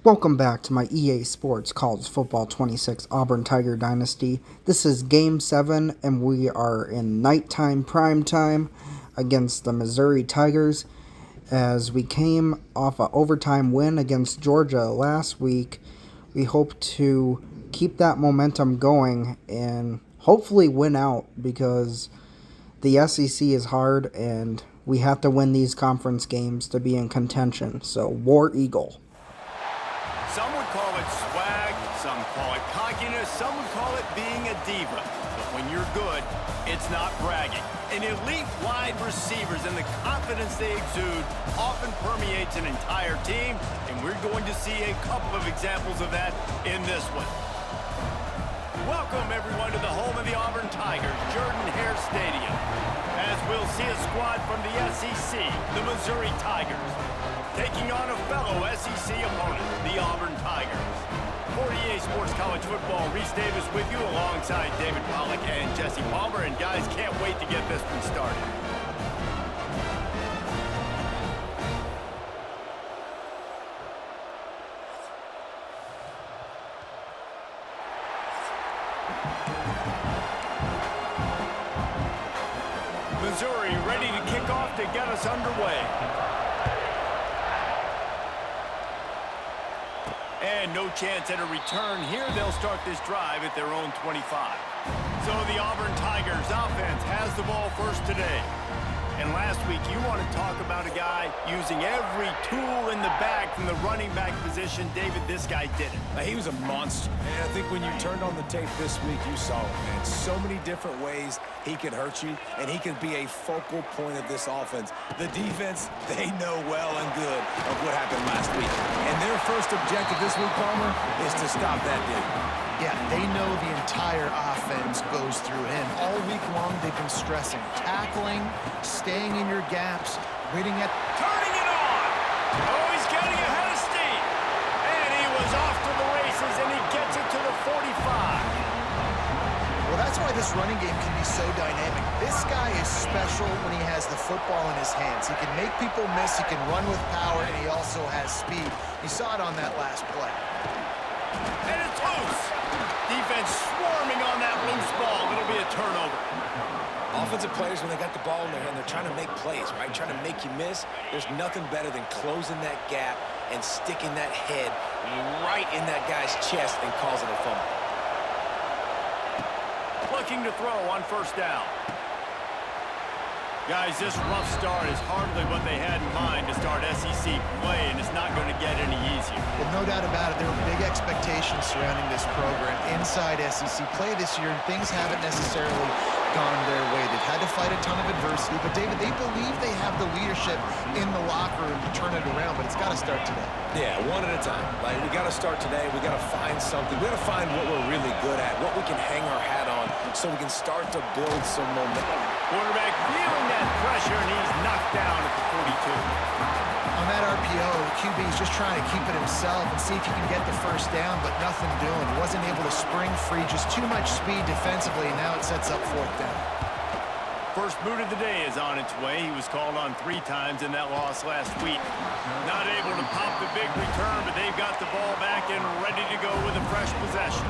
Welcome back to my EA Sports College Football 26 Auburn Tiger Dynasty. This is Game 7, and we are in nighttime prime time against the Missouri Tigers, as we came off an overtime win against Georgia last week. We hope to keep that momentum going and hopefully win out, because the SEC is hard and we have to win these conference games to be in contention. So, War Eagle. Some would call it swag, some call it cockiness, some would call it being a diva. But when you're good, it's not bragging. An elite wide receivers and the confidence they exude often permeates an entire team, and we're going to see a couple of examples of that in this one. Welcome, everyone, to the home of the Auburn Tigers, Jordan-Hare Stadium, as we'll see a squad from the SEC, the Missouri Tigers, taking on a fellow SEC opponent, the Auburn Tigers. For EA Sports College Football, Reese Davis with you alongside David Pollack and Jesse Palmer. And guys, can't wait to get this one started. Missouri ready to kick off to get us underway. And no chance at a return here. They'll start this drive at their own 25. So the Auburn Tigers offense has the ball first today. And last week, you want to talk about a guy using every tool in the bag from the running back position. David, this guy did it. He was a monster. And I think when you turned on the tape this week, you saw it, man. So many different ways he could hurt you, and he could be a focal point of this offense. The defense, they know well and good of what happened last week. And their first objective this week, Palmer, is to stop that dude. Yeah, they know the entire offense goes through him. All week long, they've been stressing tackling, staying in your gaps, reading it. Turning it on! Oh, he's getting ahead of steam! And he was off to the races, and he gets it to the 45. Well, that's why this running game can be so dynamic. This guy is special when he has the football in his hands. He can make people miss, he can run with power, and he also has speed. You saw it on that last play. And it's loose. Defense swarming on that loose ball. It'll be a turnover. Offensive players, when they got the ball in their hand, they're trying to make plays, right? Trying to make you miss. There's nothing better than closing that gap and sticking that head right in that guy's chest and causing a fumble. Looking to throw on first down. Guys, this rough start is hardly what they had in mind to start SEC play, and it's not going to get any easier. Well, no doubt about it. There were big expectations surrounding this program inside SEC play this year, and things haven't necessarily gone their way. They've had to fight a ton of adversity, but David, they believe they have the leadership in the locker room to turn it around, but it's got to start today. Yeah, one at a time. Like, we got to start today. We got to find something. We got to find what we're really good at, what we can hang our hat on, so we can start to build some momentum. Quarterback feeling that pressure, and he's knocked down at the 42. On that RPO, the QB is just trying to keep it himself and see if he can get the first down, but nothing doing. He wasn't able to spring free, just too much speed defensively, and now it sets up fourth down. First boot of the day is on its way. He was called on 3 times in that loss last week. Not able to pop the big return, but they've got the ball back and ready to go with a fresh possession.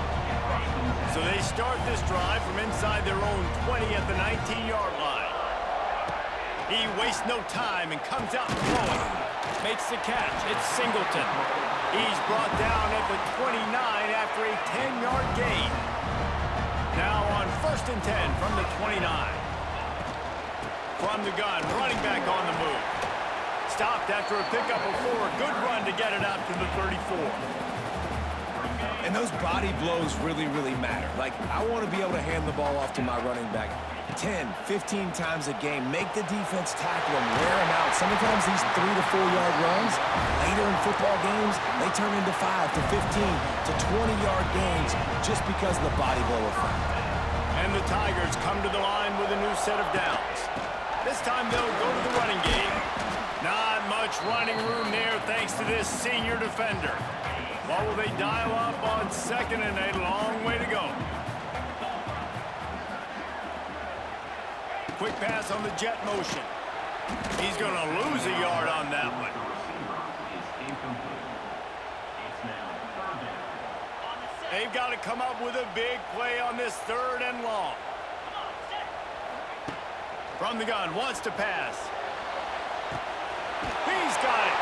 So they start this drive from inside their own 20 at the 19-yard line. He wastes no time and comes out throwing. Makes the catch. It's Singleton. He's brought down at the 29 after a 10-yard gain. Now on 1st and 10 from the 29. From the gun, running back on the move. Stopped after a pickup of 4. Good run to get it out to the 34. And those body blows really, really matter. Like, I want to be able to hand the ball off to my running back 10, 15 times a game. Make the defense tackle him, wear him out. Sometimes these 3 to 4 yard runs, later in football games, they turn into 5 to 15 to 20-yard gains just because of the body blow effect. And the Tigers come to the line with a new set of downs. This time they'll go to the running game. Not much running room there thanks to this senior defender. What will they dial up on 2nd and a long way to go? Quick pass on the jet motion. He's going to lose a yard on that one. They've got to come up with a big play on this 3rd and long. From the gun, wants to pass. He's got it.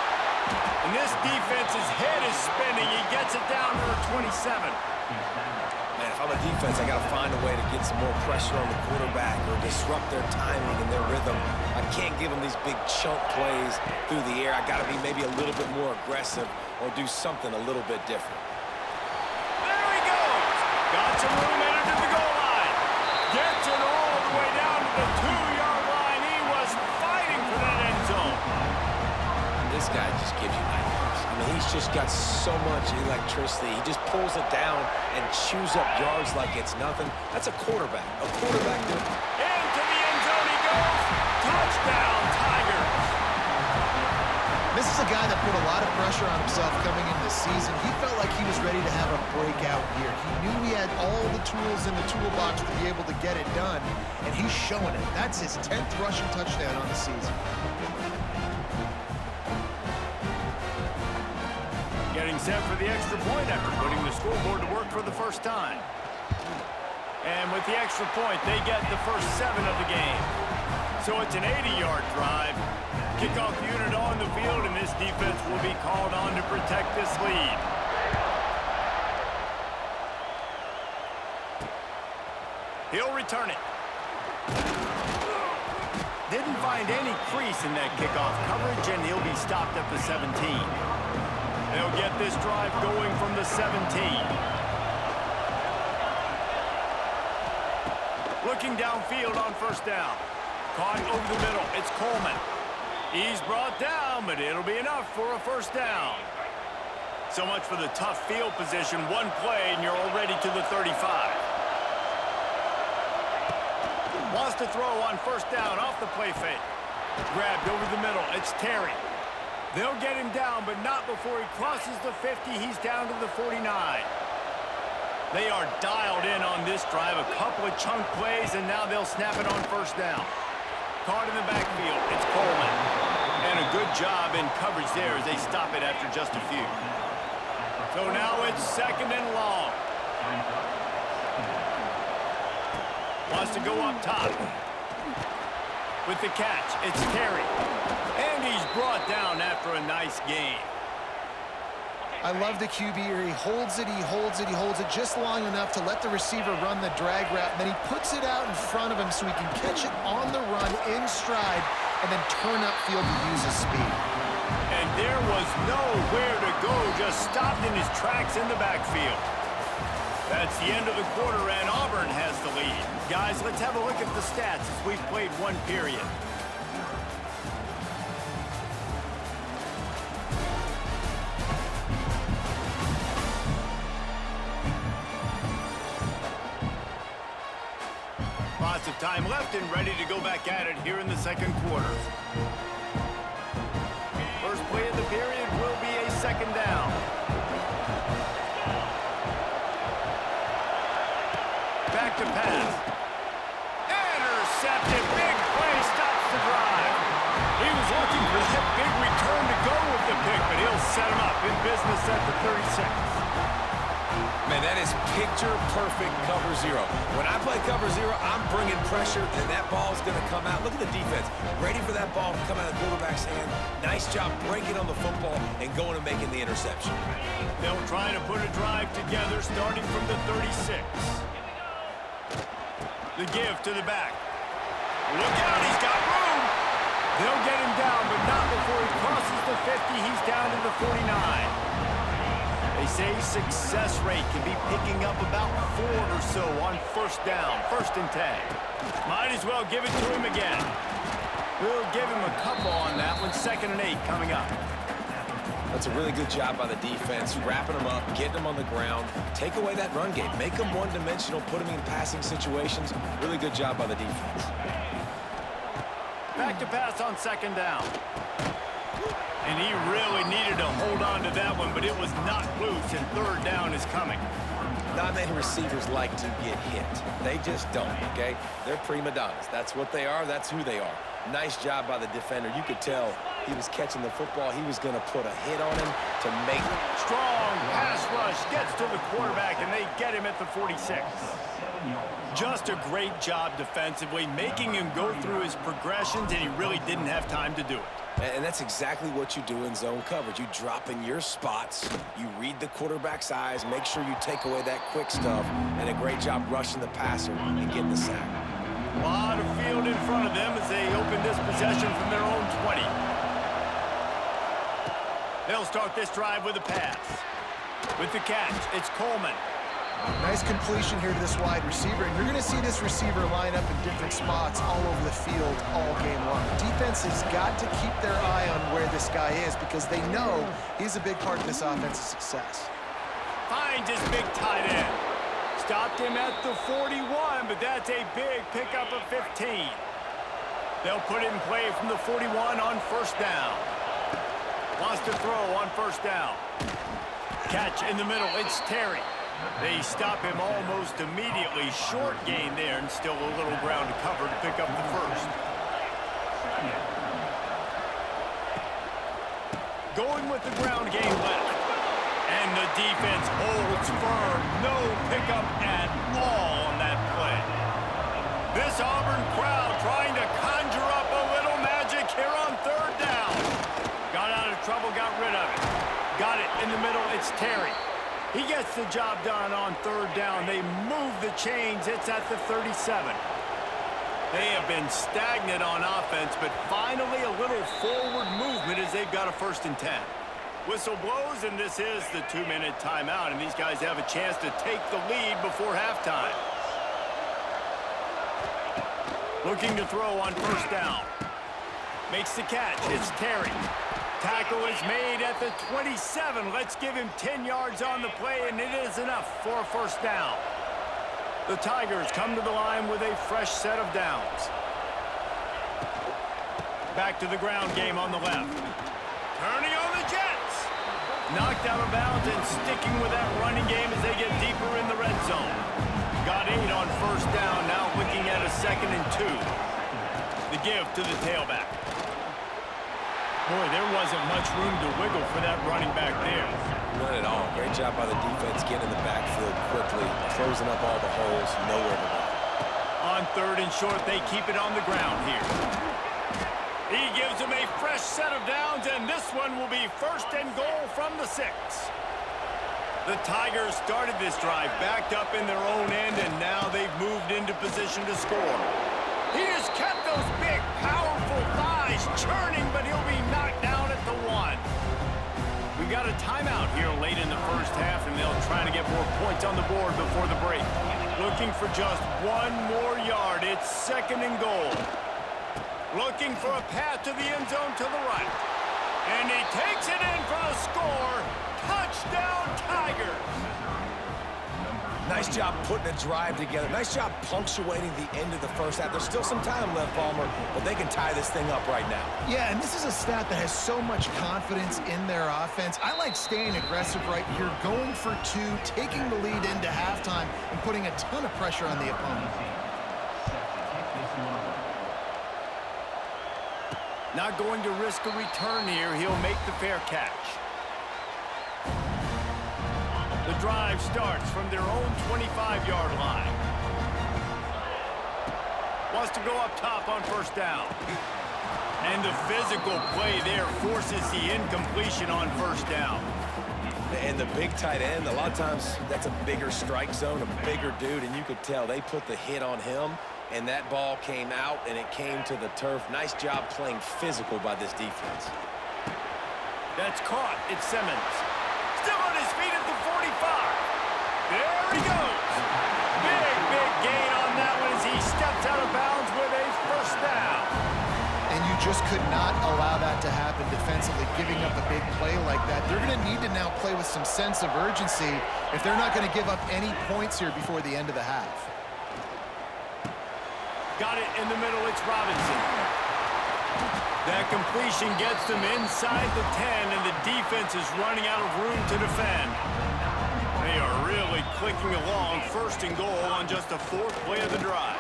And this defense's head is spinning. He gets it down to the 27. Man, if I'm a defense, I got to find a way to get some more pressure on the quarterback or disrupt their timing and their rhythm. I can't give them these big chunk plays through the air. I got to be maybe a little bit more aggressive or do something a little bit different. There he goes. Got some room into the goal line. Gets it all the way down to the 2-yard line. He was fighting for that end zone. This guy just gives you nightmares. I mean, he's just got so much electricity. He just pulls it down and chews up yards like it's nothing. That's a quarterback. A quarterback that... Into the end zone he goes. Touchdown, Tigers. This is a guy that put a lot of pressure on himself coming into the season. He felt like he was ready to have a breakout year. He knew he had all the tools in the toolbox to be able to get it done, and he's showing it. That's his 10th rushing touchdown on the season. Getting set for the extra point after putting the scoreboard to work for the first time. And with the extra point, they get the first 7 of the game. So it's an 80-yard drive. Kickoff unit on the field, and this defense will be called on to protect this lead. He'll return it. Didn't find any crease in that kickoff coverage, and he'll be stopped at the 17. They'll get this drive going from the 17. Looking downfield on first down. Caught over the middle. It's Coleman. He's brought down, but it'll be enough for a first down. So much for the tough field position. One play, and you're already to the 35. Wants to throw on first down off the play fake. Grabbed over the middle. It's Terry. They'll get him down, but not before he crosses the 50. He's down to the 49. They are dialed in on this drive. A couple of chunk plays, and now they'll snap it on first down. Caught in the backfield. It's Coleman. And a good job in coverage there as they stop it after just a few. So now it's 2nd and long. Wants to go up top. With the catch, it's Terry. And he's brought down after a nice game. I love the QB here. He holds it, he holds it, he holds it just long enough to let the receiver run the drag route, and then he puts it out in front of him so he can catch it on the run in stride and then turn upfield to use his speed. And there was nowhere to go, just stopped in his tracks in the backfield. That's the end of the quarter, and Auburn has the lead. Guys, let's have a look at the stats as we've played one period. Lots of time left and ready to go back at it here in the 2nd quarter. First play of the period will be a 2nd down. Back to pass. Intercepted. Big play stops the drive. He was looking for that big return to go with the pick, but he'll set him up in business at the 36. Man, that is picture-perfect cover zero. When I play cover zero, I'm bringing pressure, and that ball's going to come out. Look at the defense. Ready for that ball to come out of the quarterback's hand. Nice job breaking on the football and going and making the interception. They'll try to put a drive together starting from the 36. The give to the back. Look out, he's got room. They'll get him down, but not before he crosses the 50. He's down to the 49. They say success rate can be picking up about 4 or so on first down, 1st and 10. Might as well give it to him again. We'll give him a couple on that one. 2nd and 8 coming up. That's a really good job by the defense, wrapping them up, getting them on the ground, take away that run game, make them one-dimensional, put them in passing situations. Really good job by the defense. Back to pass on 2nd down. And he really needed to hold on to that one, but it was not loose, and 3rd down is coming. Not many receivers like to get hit. They just don't, okay? They're prima donnas. That's what they are. That's who they are. Nice job by the defender. You could tell he was catching the football. He was going to put a hit on him to make it. Strong pass rush rush gets to the quarterback, and they get him at the 46. Just a great job defensively, making him go through his progressions, and he really didn't have time to do it. And that's exactly what you do in zone coverage. You drop in your spots, you read the quarterback's eyes, make sure you take away that quick stuff, and a great job rushing the passer and getting the sack. A lot of field in front of them as they open this possession from their own 20. They'll start this drive with a pass. With the catch, it's Coleman. Nice completion here to this wide receiver, and you're going to see this receiver line up in different spots all over the field all game long. Defense has got to keep their eye on where this guy is because they know he's a big part of this offense's success. Finds his big tight end. Stopped him at the 41, but that's a big pickup of 15. They'll put it in play from the 41 on first down. Wants to throw on first down. Catch in the middle, it's Terry. They stop him almost immediately. Short gain there and still a little ground to cover to pick up the first. Going with the ground game left. And the defense holds firm. No pickup at all on that play. This Auburn crowd trying to conjure up a little magic here on third down. Got out of trouble, got rid of it. Got it in the middle, it's Terry. He gets the job done on third down. They move the chains. It's at the 37. They have been stagnant on offense, but finally a little forward movement as they've got a 1st and 10. Whistle blows, and this is the 2-minute timeout, and these guys have a chance to take the lead before halftime. Looking to throw on first down. Makes the catch. It's Terry. Tackle is made at the 27. Let's give him 10 yards on the play, and it is enough for a first down. The Tigers come to the line with a fresh set of downs. Back to the ground game on the left. Turning on the Jets. Knocked out of bounds and sticking with that running game as they get deeper in the red zone. Got 8 on first down, now looking at a 2nd and 2. The give to the tailback. Boy, there wasn't much room to wiggle for that running back there. None at all. Great job by the defense getting in the backfield quickly, closing up all the holes, nowhere to go. On 3rd and short, they keep it on the ground here. He gives them a fresh set of downs, and this one will be 1st and goal from the 6. The Tigers started this drive backed up in their own end, and now they've moved into position to score. He has kept those big, powerful thighs churning, but he'll be knocked down at the 1. We got a timeout here late in the first half, and they'll try to get more points on the board before the break. Looking for just 1 more yard. It's 2nd and goal. Looking for a path to the end zone to the right. And he takes it in for the score. Touchdown, Tigers. Nice job putting a drive together. Nice job punctuating the end of the first half. There's still some time left, Palmer, but they can tie this thing up right now. Yeah, and this is a stat that has so much confidence in their offense. I like staying aggressive right here, going for 2, taking the lead into halftime, and putting a ton of pressure on the opponent. Not going to risk a return here. He'll make the fair catch. The drive starts from their own 25-yard line. Wants to go up top on first down. And the physical play there forces the incompletion on first down. And the big tight end, a lot of times that's a bigger strike zone, a bigger dude, and you could tell they put the hit on him, and that ball came out, and it came to the turf. Nice job playing physical by this defense. That's caught. It's Simmons. Still on his feet at the 45. There he goes. Big gain on that one as he steps out of bounds with a first down. And you just could not allow that to happen defensively, giving up a big play like that. They're going to need to now play with some sense of urgency if they're not going to give up any points here before the end of the half. Got it in the middle. It's Robinson. That completion gets them inside the 10, and the defense is running out of room to defend. They are really clicking along. 1st and goal on just the 4th play of the drive.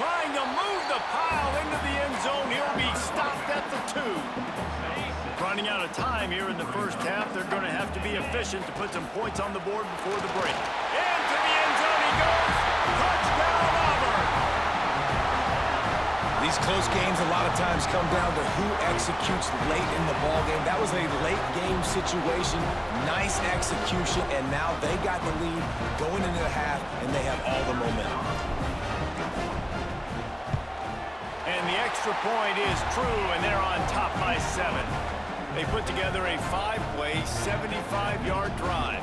Trying to move the pile into the end zone. He'll be stopped at the 2. Running out of time here in the first half. They're going to have to be be efficient to put some points on the board before the break. Into the end zone he goes. Touchdown, Auburn! These close games a lot of times come down to who executes late in the ball game. That was a late game situation. Nice execution, and now they got the lead going into the half, and they have all the momentum. And the extra point is true, and they're on top by 7. They put together a 5-play, 75-yard drive.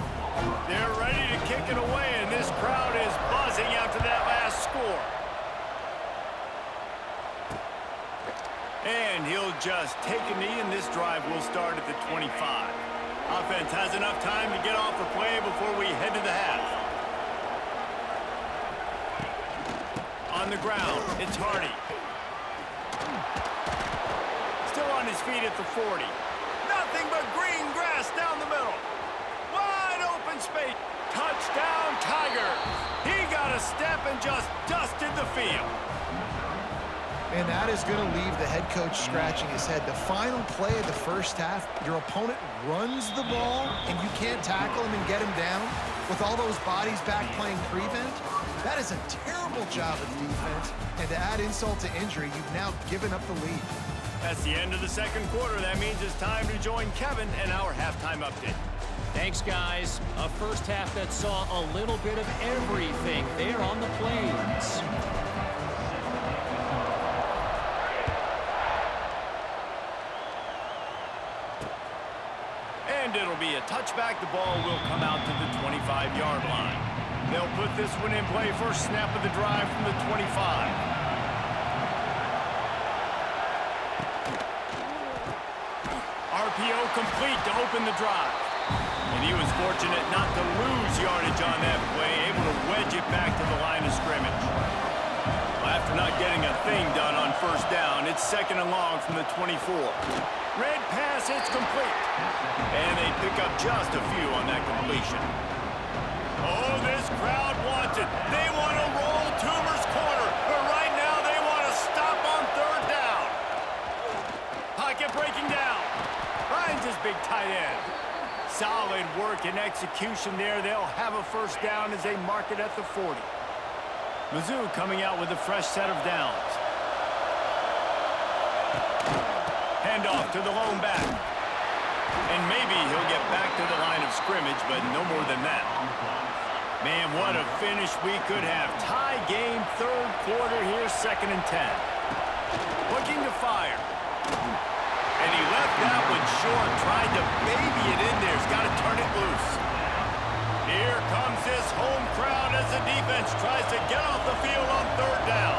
They're ready to kick it away, and this crowd is buzzing after that last score. And he'll just take a knee, and this drive will start at the 25. Offense has enough time to get off the play before we head to the half. On the ground, it's Hardy. Still on his feet at the 40. Nothing but green grass down the middle. Wide open space. Touchdown, Tigers. He got a step and just dusted the field. And that is going to leave the head coach scratching his head. The final play of the first half, your opponent runs the ball, and you can't tackle him and get him down with all those bodies back playing prevent. That is a terrible job of defense. And to add insult to injury, you've now given up the lead. That's the end of the second quarter. That means it's time to join Kevin and our halftime update. Thanks, guys. A first half that saw a little bit of everything there on the Plains. And it'll be a touchback. The ball will come out to the 25-yard line. They'll put this one in play. First snap of the drive from the 25. RPO complete to open the drive. And he was fortunate not to lose yardage on that play, able to wedge it back to the line of scrimmage. Well, after not getting a thing done on first down, it's 2nd and long from the 24. Red pass, it's complete. And they pick up just a few on that completion. Oh, this crowd wants it. They want to roll Toomer's corner, but right now they want to stop on 3rd down. Pocket breaking down. Finds his big tight end. Solid work and execution there. They'll have a first down as they mark it at the 40. Mizzou coming out with a fresh set of downs. Handoff to the lone back. And maybe he'll get back to the line of scrimmage, but no more than that. Man, what a finish we could have. Tie game, 3rd quarter here, 2nd and 10. Looking to fire. And he left that one short, tried to baby it in there. He's got to turn it loose. Here comes this home crowd as the defense tries to get off the field on 3rd down.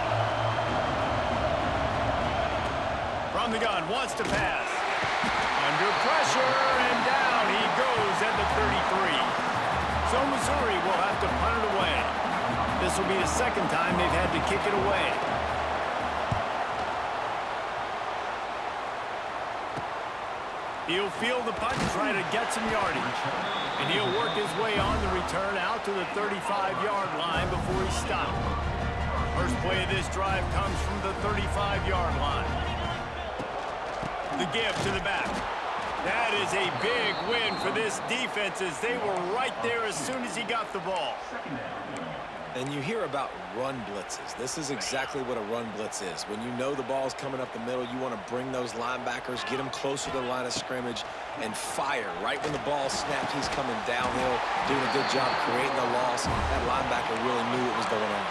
From the gun, wants to pass. Under pressure, and down he goes at the 33. So Missouri will have to punt it away. This will be the 2nd time they've had to kick it away. He'll field the punt and try to get some yardage. And he'll work his way on the return out to the 35-yard line before he stopped. First play of this drive comes from the 35-yard line. The give to the back. That is a big win for this defense as they were right there as soon as he got the ball. And you hear about run blitzes. This is exactly what a run blitz is. When you know the ball's coming up the middle, you want to bring those linebackers, get them closer to the line of scrimmage, and fire. Right when the ball snaps, he's coming downhill, doing a good job creating a loss. That linebacker really knew what was going on.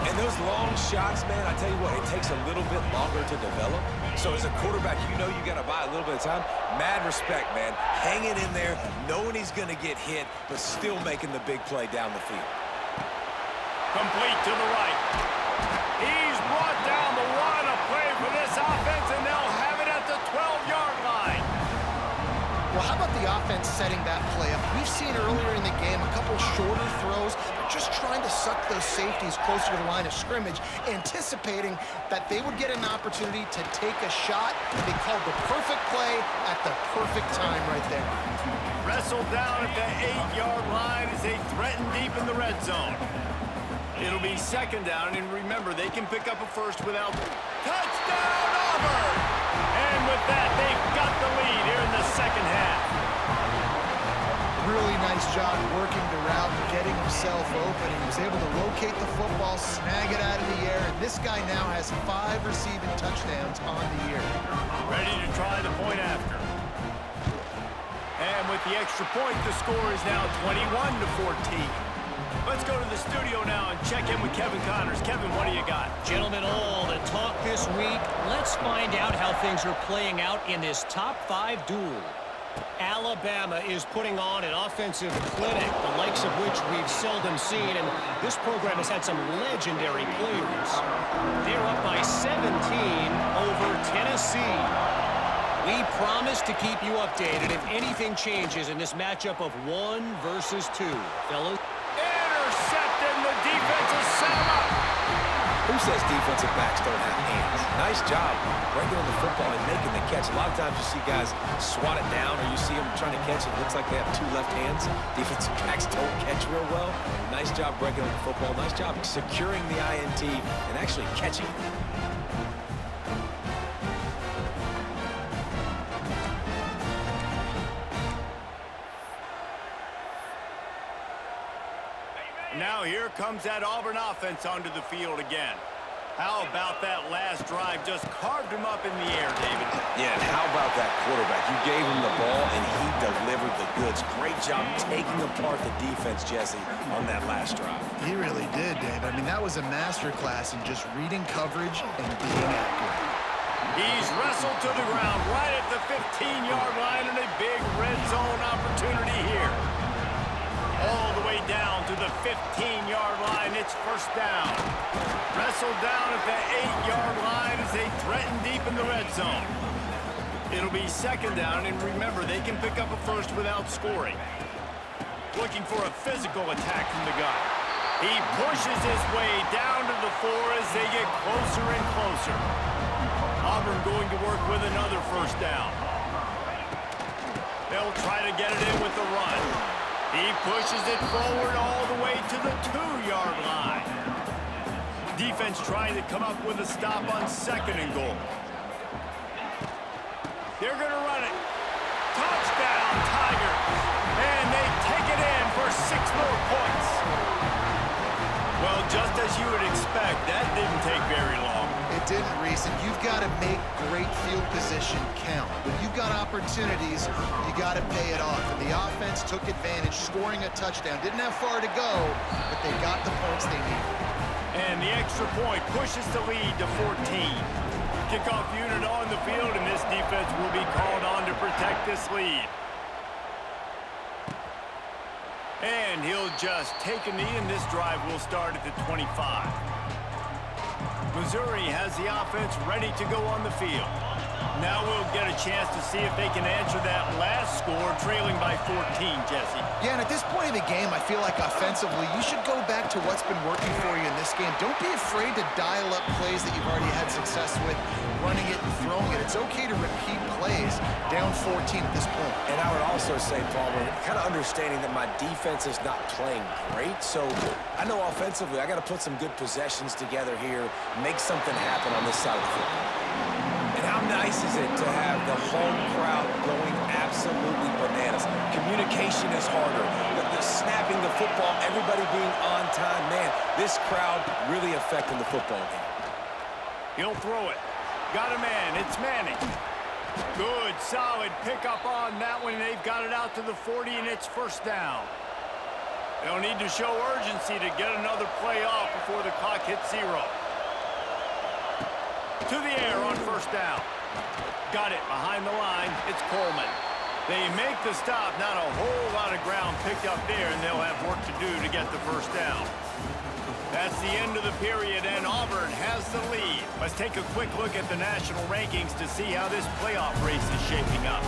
And those long shots, man, I tell you what, it takes a little bit longer to develop. So as a quarterback, you know you got to buy a little bit of time. Mad respect, man. Hanging in there, knowing he's going to get hit, but still making the big play down the field. Complete to the right. He's brought down the one. A play for this offense, and they'll have it at the 12-yard line. Well, how about the offense setting that play up? We've seen earlier in the game a couple shorter throws, just trying to suck those safeties closer to the line of scrimmage, anticipating that they would get an opportunity to take a shot. They called the perfect play at the perfect time right there. Wrestled down at the 8-yard line as they threaten deep in the red zone. It'll be 2nd down, and remember, they can pick up a first without... Touchdown, Auburn! And with that, they've got the lead here in the 2nd half. nice job working the route and getting himself open. He was able to locate the football, snag it out of the air, and this guy now has 5 receiving touchdowns on the year. Ready to try the point after. And with the extra point, the score is now 21-14. Let's go to the studio now and check in with Kevin Connors. Kevin, what do you got? Gentlemen, all the talk this week. Let's find out how things are playing out in this top 5 duel. Alabama is putting on an offensive clinic, the likes of which we've seldom seen, and this program has had some legendary players. They're up by 17 over Tennessee. We promise to keep you updated if anything changes in this matchup of 1 versus 2. Fellas? Intercepted, and the defense is set him up. Who says defensive backs don't have hands? Nice job breaking on the football and making the catch. A lot of times you see guys swat it down or you see them trying to catch it. It looks like they have 2 left hands. Defensive backs don't catch real well. Nice job breaking on the football. Nice job securing the INT and actually catching it. Now here comes that Auburn offense onto the field again. How about that last drive? Just carved him up in the air, David. Yeah, and how about that quarterback? You gave him the ball, and he delivered the goods. Great job taking apart the defense, Jesse, on that last drive. He really did, Dave. I mean, that was a masterclass in just reading coverage and being accurate. He's wrestled to the ground right at the 15-yard line, and a big red zone opportunity here. All the way down to the 15-yard line. It's first down. Wrestled down at the 8-yard line as they threaten deep in the red zone. It'll be second down, and remember, they can pick up a first without scoring. Looking for a physical attack from the guy. He pushes his way down to the 4 as they get closer and closer. Auburn going to work with another first down. They'll try to get it in with the run. He pushes it forward all the way to the 2-yard line. Defense trying to come up with a stop on 2nd and goal. They're going to run it. Touchdown, Tigers. And they take it in for 6 more points. Well, just as you would expect, that didn't take very long. It didn't, Reese, and you've got to make great field position count. When you've got opportunities, you got to pay it off. And the offense took advantage, scoring a touchdown. Didn't have far to go, but they got the points they needed. And the extra point pushes the lead to 14. Kickoff unit on the field, and this defense will be called on to protect this lead. And he'll just take a knee, and this drive will start at the 25. Missouri has the offense ready to go on the field. Now we'll get a chance to see if they can answer that last score, trailing by 14, Jesse. Yeah, and at this point in the game, I feel like offensively, you should go back to what's been working for you in this game. Don't be afraid to dial up plays that you've already had success with, running it and throwing it. It's okay to repeat plays down 14 at this point. And I would also say, Palmer, kind of understanding that my defense is not playing great, so I know offensively I got to put some good possessions together here, make something happen on this side of the football. And how nice is it to have the home crowd going absolutely bananas? Communication is harder. The snapping the football, everybody being on time. Man, this crowd really affecting the football game. He'll throw it. Got a man. It's Manning. Good, solid pickup on that one. They've got it out to the 40, and it's first down. They'll need to show urgency to get another play off before the clock hits 0. To the air on first down. Got it behind the line. It's Coleman. They make the stop. Not a whole lot of ground picked up there, and they'll have work to do to get the first down. That's the end of the period, and Auburn has the lead. Let's take a quick look at the national rankings to see how this playoff race is shaping up.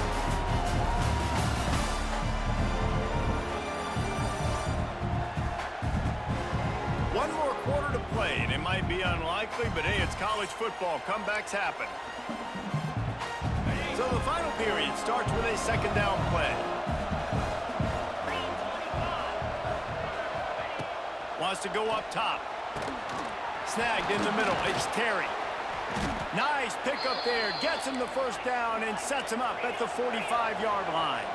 One more quarter to play, and it might be unlikely, but hey, it's college football. Comebacks happen. So the final period starts with a second down play. Wants to go up top. Snagged in the middle. It's Terry. Nice pickup there. Gets him the first down and sets him up at the 45-yard line.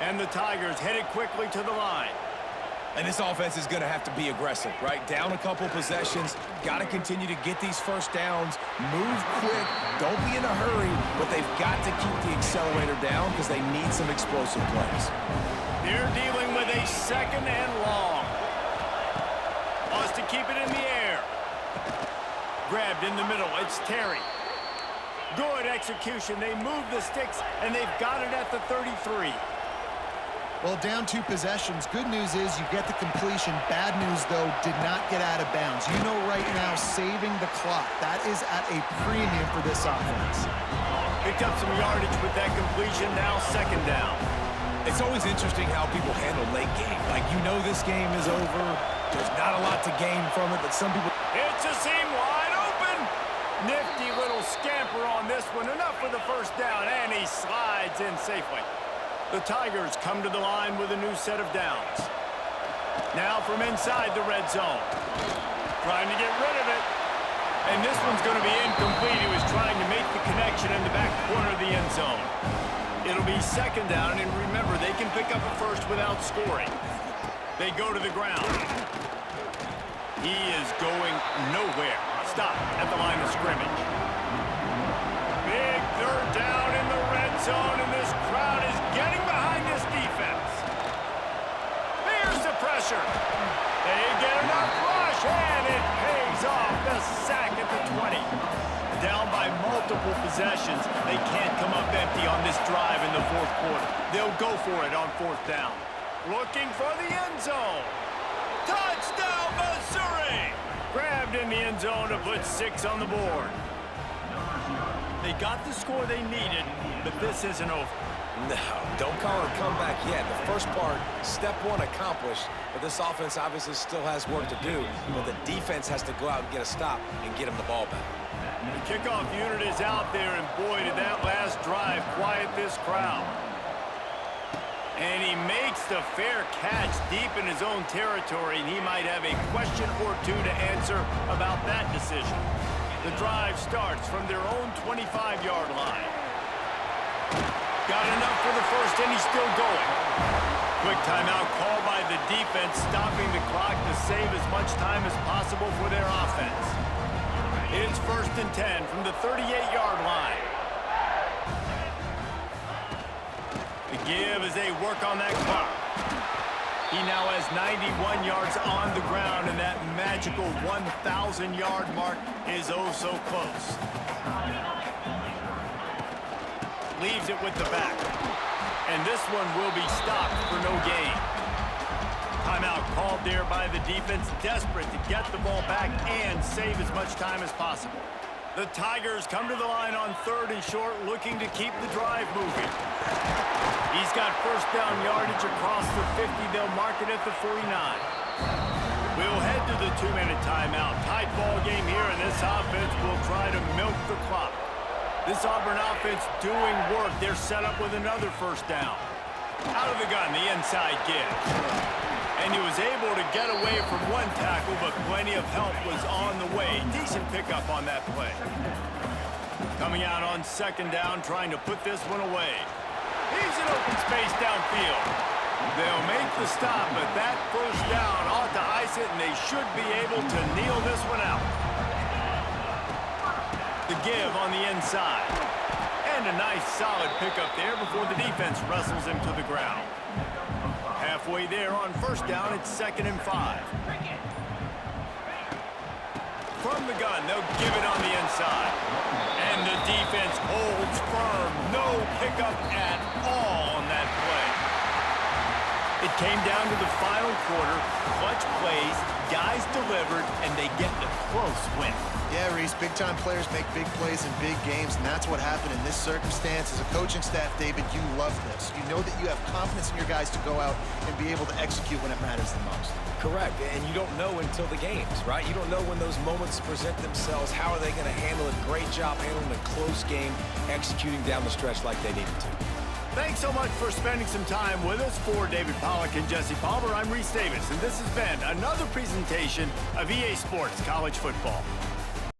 And the Tigers headed quickly to the line. And this offense is going to have to be aggressive, right? Down a couple possessions, got to continue to get these first downs, move quick, don't be in a hurry, but they've got to keep the accelerator down because they need some explosive plays. They're dealing with a second and long. Wants to keep it in the air. Grabbed in the middle. It's Terry. Good execution. They move the sticks, and they've got it at the 33. Well, down 2 possessions. Good news is you get the completion. Bad news, though, did not get out of bounds. You know right now, saving the clock. That is at a premium for this offense. Picked up some yardage with that completion. Now second down. It's always interesting how people handle late game. Like, you know this game is over. There's not a lot to gain from it, but some people... It's a seam wide open. Nifty little scamper on this one. Enough for the first down, and he slides in safely. The Tigers come to the line with a new set of downs. Now from inside the red zone. Trying to get rid of it. And this one's going to be incomplete. He was trying to make the connection in the back corner of the end zone. It'll be second down, and remember, they can pick up a first without scoring. They go to the ground. He is going nowhere. Stop at the line of scrimmage. Big third down in the red zone, and this crowd is getting behind this defense. Here's the pressure. They get enough rush, and it pays off. The sack at the 20. Down by multiple possessions. They can't come up empty on this drive in the fourth quarter. They'll go for it on fourth down. Looking for the end zone. Touchdown, Missouri! Grabbed in the end zone to put 6 on the board. They got the score they needed, but this isn't over. No, don't call it a comeback yet. The first part, step 1 accomplished, but this offense obviously still has work to do, but the defense has to go out and get a stop and get him the ball back. The kickoff unit is out there, and boy, did that last drive quiet this crowd. And he makes the fair catch deep in his own territory, and he might have a question or two to answer about that decision. The drive starts from their own 25-yard line. Got enough for the first, and he's still going. Quick timeout called by the defense, stopping the clock to save as much time as possible for their offense. It's 1st and 10 from the 38-yard line. The give as they work on that clock. He now has 91 yards on the ground, and that magical 1,000-yard mark is oh so close. Leaves it with the back. And this one will be stopped for no gain. Timeout called there by the defense, desperate to get the ball back and save as much time as possible. The Tigers come to the line on 3rd and short, looking to keep the drive moving. He's got first down yardage across the 50. They'll mark it at the 49. We'll head to the 2-minute timeout. Tight ball game here, and this offense will try to milk the clock. This Auburn offense doing work. They're set up with another first down. Out of the gun, the inside give. And he was able to get away from one tackle, but plenty of help was on the way. Decent pickup on that play. Coming out on second down, trying to put this one away. He's in open space downfield. They'll make the stop, but that first down ought to ice it, and they should be able to kneel this one out. The give on the inside. And a nice solid pickup there before the defense wrestles him to the ground. Halfway there on first down, it's 2nd and 5. From the gun, they'll give it on the inside. And the defense holds firm. No pickup at all on that play. It came down to the final quarter. Clutch plays, guys delivered, and they get the close win. Yeah, Reese, big-time players make big plays in big games, and that's what happened in this circumstance. As a coaching staff, David, you love this. You know that you have confidence in your guys to go out and be able to execute when it matters the most. Correct, and you don't know until the games, right? You don't know when those moments present themselves. How are they going to handle it? Great job handling a close game, executing down the stretch like they needed to. Thanks so much for spending some time with us. For David Pollack and Jesse Palmer, I'm Reese Davis, and this has been another presentation of EA Sports College Football.